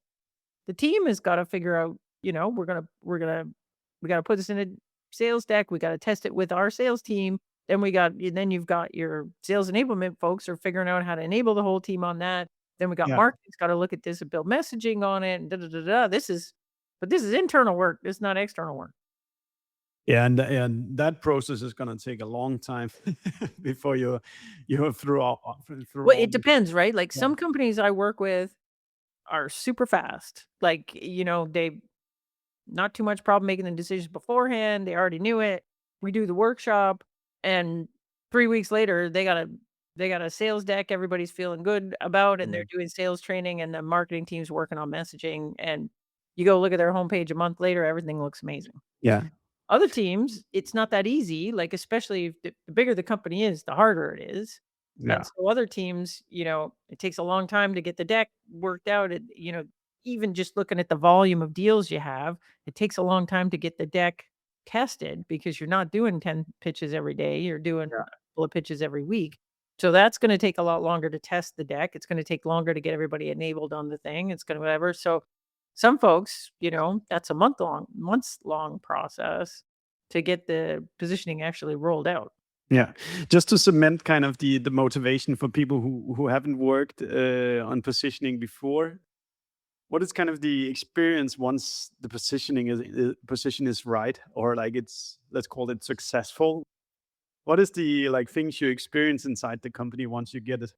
The team has gotta figure out, we gotta put this in a sales deck, we gotta test it with our sales team, then you've got your sales enablement folks are figuring out how to enable the whole team on that. Then we got Yeah. marketing's gotta look at this and build messaging on it and da da da da. This is internal work, this is not external work. Yeah. And that process is gonna take a long time before you're through Well, all it this. depends, right? Like, Yeah. some companies I work with are super fast. Like, they not too much problem making the decisions beforehand. They already knew it. We do the workshop, and 3 weeks later, they got a sales deck everybody's feeling good about, and they're Mm. doing sales training, and the marketing team's working on messaging, and you go look at their homepage a month later, everything looks amazing. Yeah. Other teams, it's not that easy, like, especially if the bigger the company is, the harder it is. And Yeah. so other teams, it takes a long time to get the deck worked out. Even just looking at the volume of deals you have, it takes a long time to get the deck tested because you're not doing 10 pitches every day. You're doing Yeah. a couple of pitches every week. So that's going to take a lot longer to test the deck. It's going to take longer to get everybody enabled on the thing. It's going to whatever. So some folks, that's a months long process to get the positioning actually rolled out. Yeah, just to cement kind of the motivation for people who haven't worked on positioning before. What is kind of the experience once the position is right, or like it's, let's call it, successful? What is the like things you experience inside the company once you get it?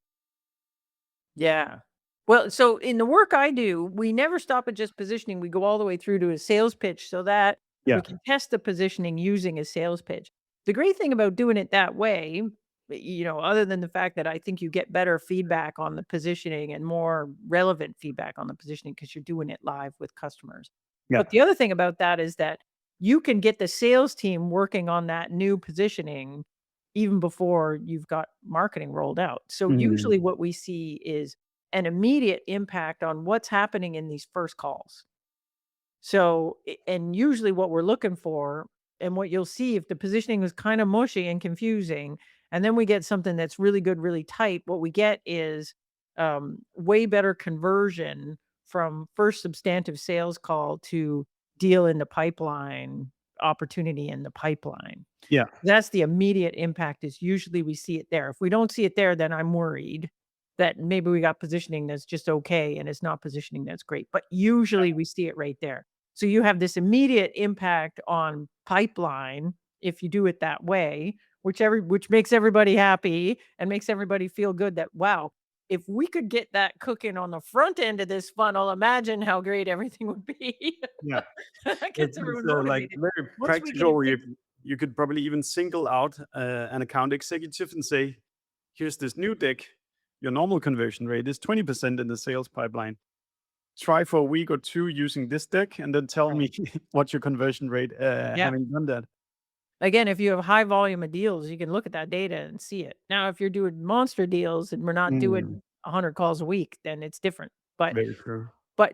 Yeah. Well, so in the work I do, we never stop at just positioning. We go all the way through to a sales pitch so that we Yeah. can test the positioning using a sales pitch. The great thing about doing it that way, other than the fact that I think you get better feedback on the positioning and more relevant feedback on the positioning because you're doing it live with customers. Yeah. But the other thing about that is that you can get the sales team working on that new positioning even before you've got marketing rolled out. So Mm. usually what we see is an immediate impact on what's happening in these first calls. So, and usually what we're looking for and what you'll see if the positioning was kind of mushy and confusing, and then we get something that's really good, really tight, what we get is way better conversion from first substantive sales call to deal in the pipeline, opportunity in the pipeline. Yeah. That's the immediate impact is usually we see it there. If we don't see it there, then I'm worried. that maybe we got positioning that's just okay and it's not positioning that's great. But usually we see it right there. So you have this immediate impact on pipeline if you do it that way, which makes everybody happy and makes everybody feel good that, wow, if we could get that cooking on the front end of this funnel, imagine how great everything would be. Yeah. That gets It's everyone like motivated. very Once we get practical it where fixed, you could probably even single out an account executive and say, here's this new deck. Your normal conversion rate is 20% in the sales pipeline. Try for a week or two using this deck and then tell right. me what's your conversion rate Yeah. having done that. Again, if you have high volume of deals, you can look at that data and see it. Now, if you're doing monster deals and we're not Mm, doing 100 calls a week, then it's different. But very true. but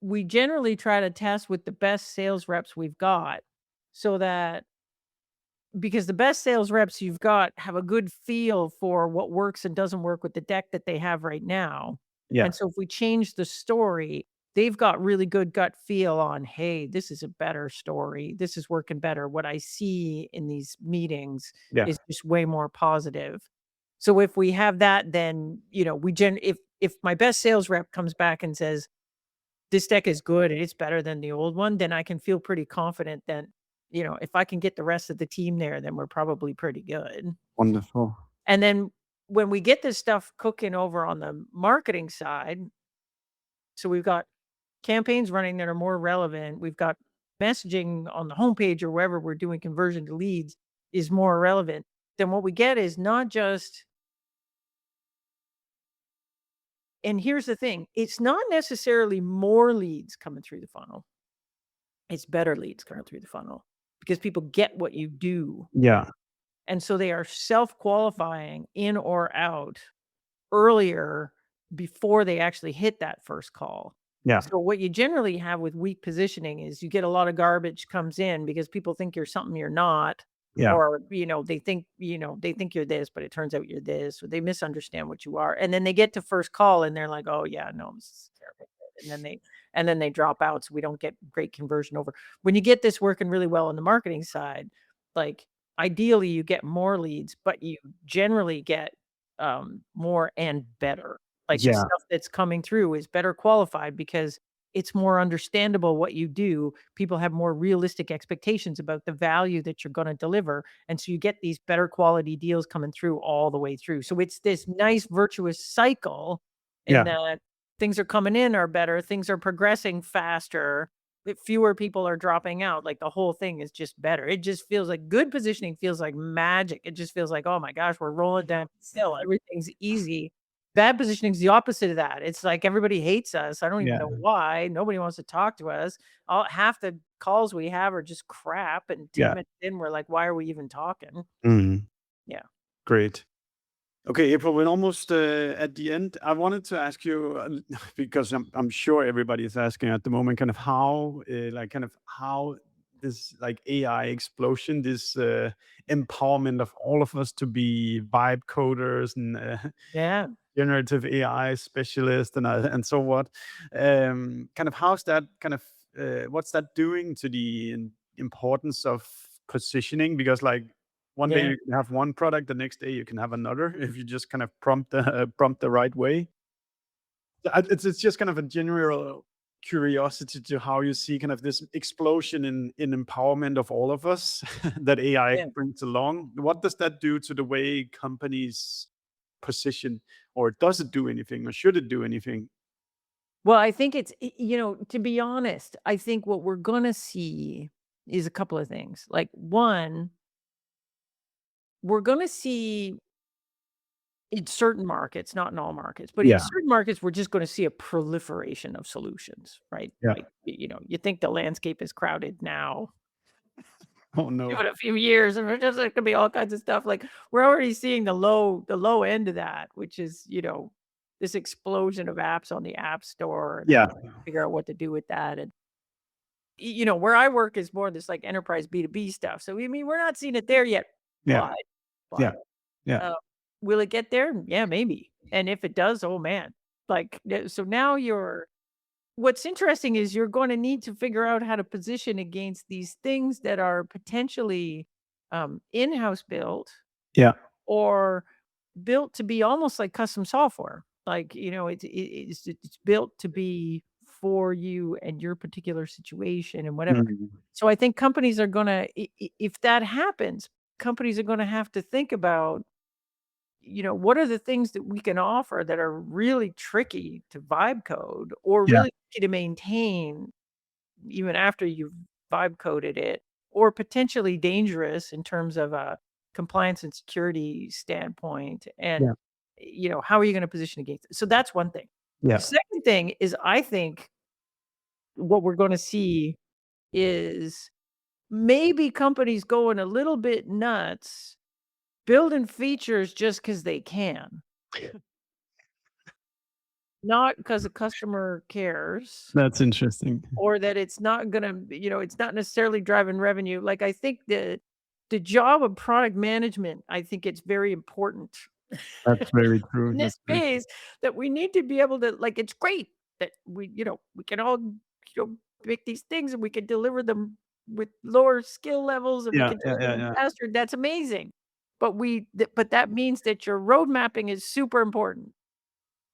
we generally try to test with the best sales reps we've got so that because the best sales reps you've got have a good feel for what works and doesn't work with the deck that they have right now. Yeah. And so if we change the story, they've got really good gut feel on, hey, this is a better story. This is working better. What I see in these meetings Yeah. is just way more positive. So if we have that, then if my best sales rep comes back and says, this deck is good and it's better than the old one, then I can feel pretty confident that, if I can get the rest of the team there, then we're probably pretty good. Wonderful. And then when we get this stuff cooking over on the marketing side, so we've got campaigns running that are more relevant. We've got messaging on the homepage or wherever we're doing conversion to leads is more relevant. Then what we get is not just, and here's the thing, it's not necessarily more leads coming through the funnel. It's better leads coming through the funnel because people get what you do. Yeah. And so they are self-qualifying in or out earlier before they actually hit that first call. Yeah. So what you generally have with weak positioning is you get a lot of garbage comes in because people think you're something you're not. Yeah. Or, they think you're this, but it turns out you're this, or they misunderstand what you are. And then they get to first call and they're like, oh yeah, no, this is terrible. And then they drop out. So we don't get great conversion over. When you get this working really well on the marketing side, like ideally you get more leads, but you generally get more and better. Like the Yeah. stuff that's coming through is better qualified because it's more understandable what you do. People have more realistic expectations about the value that you're going to deliver. And so you get these better quality deals coming through all the way through. So it's this nice virtuous cycle in Yeah. that things are coming in are better, things are progressing faster, fewer people are dropping out. Like the whole thing is just better. It just feels like good positioning feels like magic. It just feels like, oh my gosh, we're rolling down still. Everything's easy. Bad positioning is the opposite of that. It's like everybody hates us. I don't even Yeah. know why. Nobody wants to talk to us. Half the calls we have are just crap. And 10 Yeah. minutes in, we're like, why are we even talking? Mhm. Yeah. Great. Okay, April, we're almost at the end. I wanted to ask you because I'm sure everybody is asking at the moment, kind of how, how this like AI explosion, this empowerment of all of us to be vibe coders and Yeah. generative AI specialists and so what. Kind of how's that kind of what's that doing to the importance of positioning? Because like one day Yeah. you can have one product, the next day you can have another if you just kind of prompt the right way. It's just kind of a general curiosity to how you see kind of this explosion in empowerment of all of us that AI Yeah. brings along. What does that do to the way companies position, or does it do anything, or should it do anything? Well, I think to be honest, I think what we're going to see is a couple of things. Like, one, we're going to see in certain markets, not in all markets, but in Yeah. certain markets, we're just going to see a proliferation of solutions, right? Yeah. Like, you think the landscape is crowded now. Oh Give no. it a few years, and we're just like, gonna be all kinds of stuff. Like we're already seeing the low end of that, which is this explosion of apps on the app store, and Yeah. figure out what to do with that. And where I work is more this like enterprise B2B stuff. So I mean, we're not seeing it there yet, Yeah. but Yeah. but Yeah. uh, will it get there? Yeah, maybe. And if it does, oh man, like so now what's interesting is you're going to need to figure out how to position against these things that are potentially in-house built Yeah. or built to be almost like custom software. Like, it's built to be for you and your particular situation and whatever. Mm. So I think companies are gonna, if that happens, companies are gonna have to think about, what are the things that we can offer that are really tricky to vibe code or Yeah. really tricky to maintain even after you've vibe coded it, or potentially dangerous in terms of a compliance and security standpoint. And, Yeah. how are you going to position against it? So that's one thing. The Yeah. second thing is, I think what we're going to see is maybe companies going a little bit nuts, building features just because they can, not because a customer cares. That's interesting. Or that it's not gonna it's not necessarily driving revenue. Like, I think the job of product management, I think it's very important That's very true. in this That's very true. phase, that we need to be able to, like, it's great that we can all, make these things and we can deliver them with lower skill levels and we Yeah. can Yeah. deliver Yeah. them Yeah. faster. That's amazing. But that means that your road mapping is super important.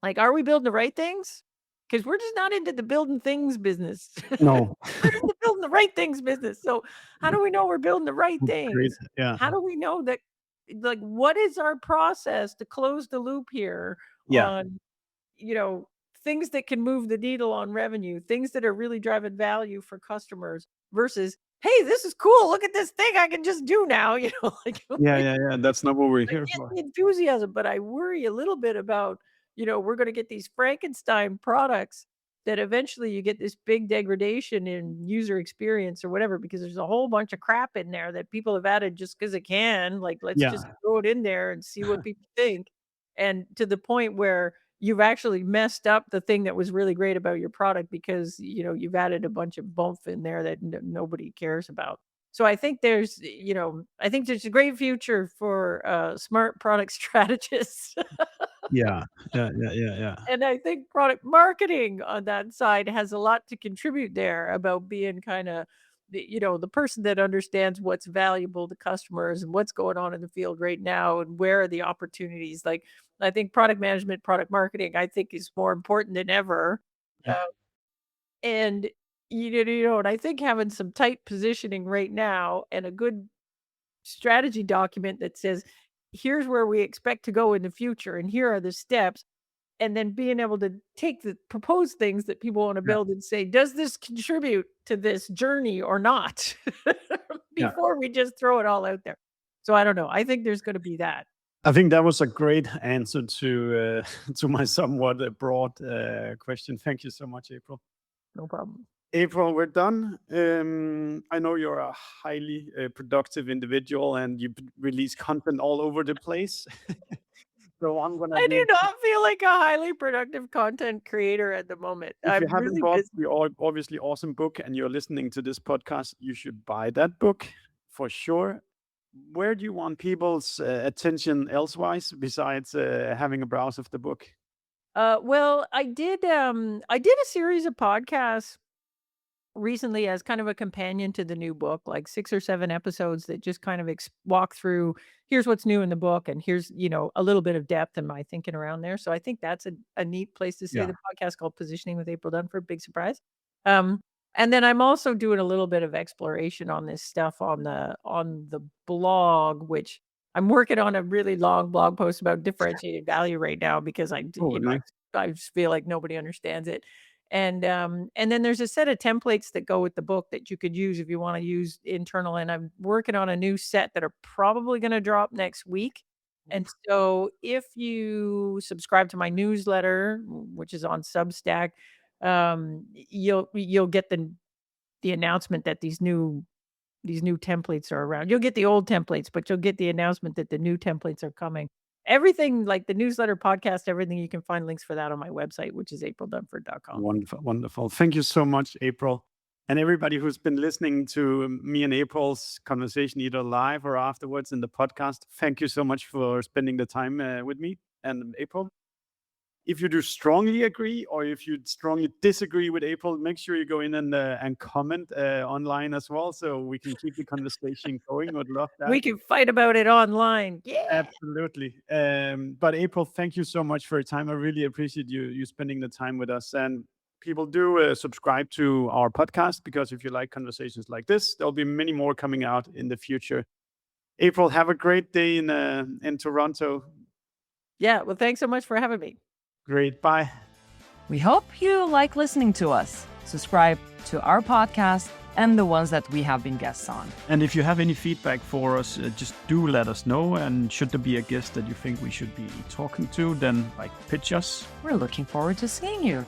Like, are we building the right things? Because 'Cause we're just not into the building things business. No. We're into building the right things business. So, how do we know we're building the right That's great. things? Yeah. How do we know that, like, what is our process to close the loop here Yeah. on, you know, things that can move the needle on revenue, things that are really driving value for customers versus, "Hey, this is cool. Look at this thing I can just do now," like Yeah. Yeah. Yeah. That's not what we're I here get for. the enthusiasm, but I worry a little bit about, we're gonna get these Frankenstein products that eventually you get this big degradation in user experience or whatever, because there's a whole bunch of crap in there that people have added just because it can. Like, let's just Yeah. throw it in there and see what people think. And to the point where you've actually messed up the thing that was really great about your product because, you've added a bunch of bump in there that nobody cares about. So I think there's a great future for, smart product strategists. Yeah. Yeah. Yeah. Yeah. Yeah. And I think product marketing on that side has a lot to contribute there about being kinda the person that understands what's valuable to customers and what's going on in the field right now and where are the opportunities. Like, I think product management, product marketing, I think is more important than ever. Yeah. And, and I think having some tight positioning right now and a good strategy document that says, here's where we expect to go in the future, and here are the steps. And then being able to take the proposed things that people want to Yeah. build and say, does this contribute to this journey or not? Yeah. Before we just throw it all out there. So I don't know. I think there's going to be that. I think that was a great answer to to my somewhat broad question. Thank you so much, April. No problem. April, we're done. I know you're a highly productive individual and you release content all over the place. So I'm gonna I leave. do not feel like a highly productive content creator at the moment. If you I'm haven't really bought busy. the obviously awesome book and you're listening to this podcast, you should buy that book for sure. Where do you want people's attention elsewise besides having a browse of the book? Well, I did a series of podcasts recently as kind of a companion to the new book, like 6 or 7 episodes that just kind of walk through, here's what's new in the book, and here's, a little bit of depth in my thinking around there. So I think that's a neat place to say Yeah. the podcast called Positioning with April Dunford, big surprise. Um, and then I'm also doing a little bit of exploration on this stuff on the blog, which I'm working on a really long blog post about differentiated value right now because Oh, nice. I just feel like nobody understands it. And then there's a set of templates that go with the book that you could use if you wanna use internal, and I'm working on a new set that are probably gonna drop next week. And so if you subscribe to my newsletter, which is on Substack, you'll get the announcement that these new templates are around. You'll get the old templates, but you'll get the announcement that the new templates are coming. Everything like the newsletter, podcast, everything, you can find links for that on my website, which is aprildunford.com. Wonderful, wonderful. Thank you so much, April. And everybody who's been listening to me and April's conversation, either live or afterwards in the podcast, thank you so much for spending the time with me and April. if you do strongly agree or if you strongly disagree with April, make sure you go in and comment online as well, so we can keep the conversation going. Would love that. We can fight about it online. Yeah. Absolutely. But April, thank you so much for your time. I really appreciate you spending the time with us. And people do subscribe to our podcast, because if you like conversations like this, there'll be many more coming out in the future. April, have a great day in Toronto. Yeah. Well, thanks so much for having me. Great. Bye. We hope you like listening to us. Subscribe to our podcast and the ones that we have been guests on. And if you have any feedback for us, just do let us know. And should there be a guest that you think we should be talking to, then pitch us. We're looking forward to seeing you.